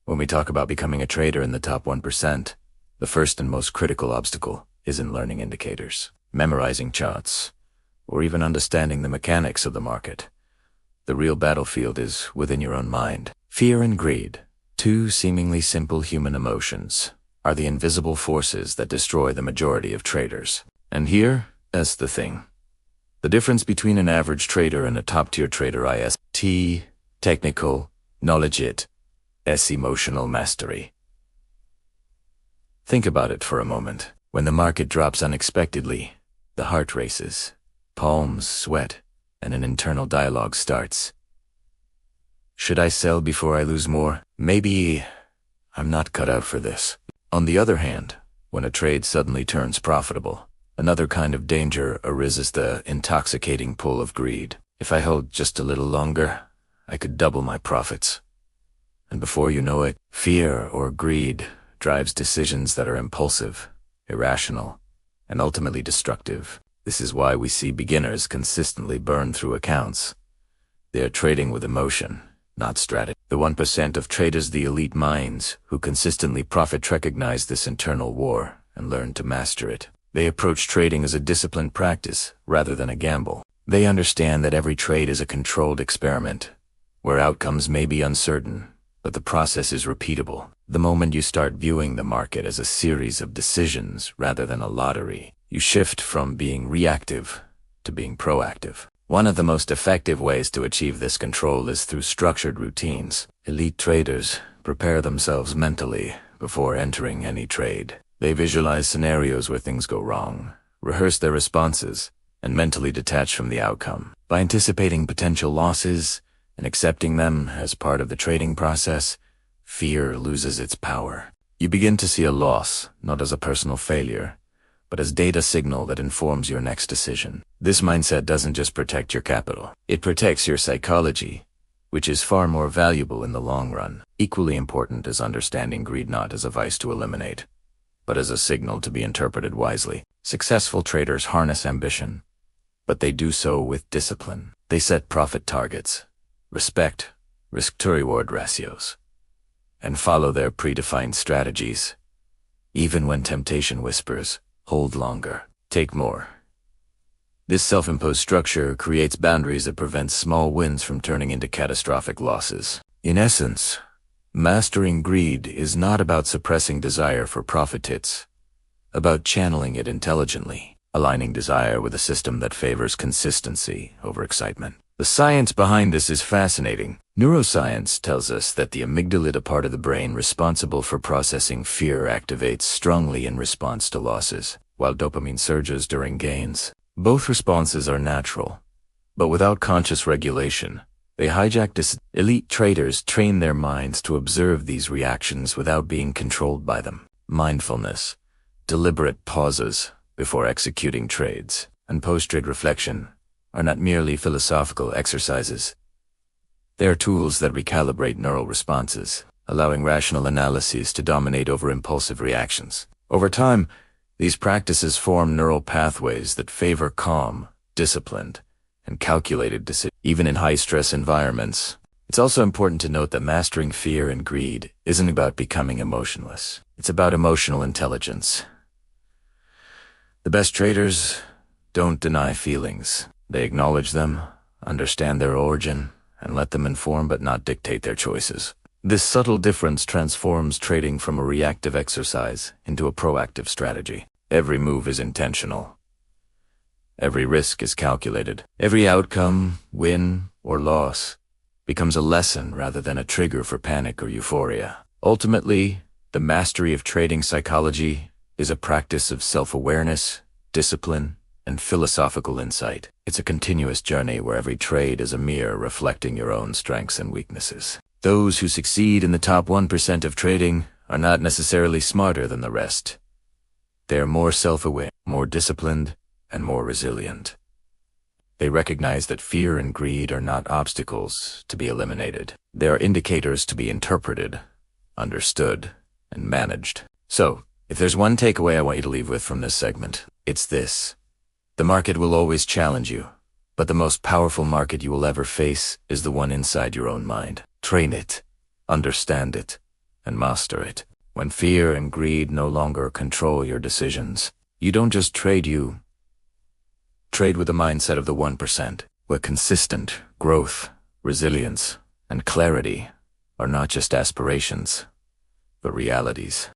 When we talk about becoming a trader in the top 1%, the first and most critical obstacle isn't learning indicators, memorizing charts, or even understanding the mechanics of the market. The real battlefield is within your own mind. Fear and greed, two seemingly simple human emotions, are the invisible forces that destroy the majority of traders. And that's the thing. The difference between an average trader and a top-tier trader is technical, knowledge, emotional mastery. Think about it for a moment. When the market drops unexpectedly, the heart races, palms sweat, and an internal dialogue starts. Should I sell before I lose more? Maybe I'm not cut out for this. On the other hand, when a trade suddenly turns profitable, another kind of danger arises, the intoxicating pull of greed. If I hold just a little longer, I could double my profits. And before you know it, fear or greed drives decisions that are impulsive, irrational, and ultimately destructive. This is why we see beginners consistently burn through accounts. They are trading with emotion, not strategy. The 1% of traders, the elite minds, who consistently profit, recognize this internal war and learn to master it. They approach trading as a disciplined practice rather than a gamble. They understand that every trade is a controlled experiment, where outcomes may be uncertain, but the process is repeatable. The moment you start viewing the market as a series of decisions rather than a lottery, you shift from being reactive to being proactive. One of the most effective ways to achieve this control is through structured routines. Elite traders prepare themselves mentally before entering any trade. They visualize scenarios where things go wrong, rehearse their responses, and mentally detach from the outcome. By anticipating potential losses and accepting them as part of the trading process, fear loses its power. You begin to see a loss not as a personal failure, but as data signal that informs your next decision. This mindset doesn't just protect your capital, it protects your psychology, which is far more valuable in the long run. Equally important is understanding greed not as a vice to eliminate, but as a signal to be interpreted wisely. Successful traders harness ambition, but they do so with discipline. They set profit targets, respect risk-to-reward ratios, and follow their predefined strategies. Even when temptation whispers, hold longer, take more. This self-imposed structure creates boundaries that prevent small wins from turning into catastrophic losses. In essence, mastering greed is not about suppressing desire for profit, it's about channeling it intelligently, aligning desire with a system that favors consistency over excitement. The science behind this is fascinating. Neuroscience tells us that the amygdala, a part of the brain responsible for processing fear, activates strongly in response to losses, while dopamine surges during gains. Both responses are natural, but without conscious regulation, they hijack this. Elite traders train their minds to observe these reactions without being controlled by them. Mindfulness, deliberate pauses before executing trades, and post-trade reflection are not merely philosophical exercises. They are tools that recalibrate neural responses, allowing rational analyses to dominate over impulsive reactions. Over time, these practices form neural pathways that favor calm, disciplined, and calculated decisions. Even in high-stress environments, it's also important to note that mastering fear and greed isn't about becoming emotionless. It's about emotional intelligence. The best traders don't deny feelings. They acknowledge them, understand their origin, and let them inform but not dictate their choices. This subtle difference transforms trading from a reactive exercise into a proactive strategy. Every move is intentional. Every risk is calculated. Every outcome, win or loss, becomes a lesson rather than a trigger for panic or euphoria. Ultimately, the mastery of trading psychology is a practice of self-awareness, discipline, and philosophical insight. It's a continuous journey where every trade is a mirror reflecting your own strengths and weaknesses. Those who succeed in the top 1% of trading are not necessarily smarter than the rest. They are more self-aware, more disciplined, and more resilient. They recognize that fear and greed are not obstacles to be eliminated. They are indicators to be interpreted, understood, and managed. So, if there's one takeaway I want you to leave with from this segment, it's this. The market will always challenge you, but the most powerful market you will ever face is the one inside your own mind. Train it, understand it, and master it. When fear and greed no longer control your decisions, you don't just trade, you trade with the mindset of the 1%, where consistent growth, resilience, and clarity are not just aspirations, but realities.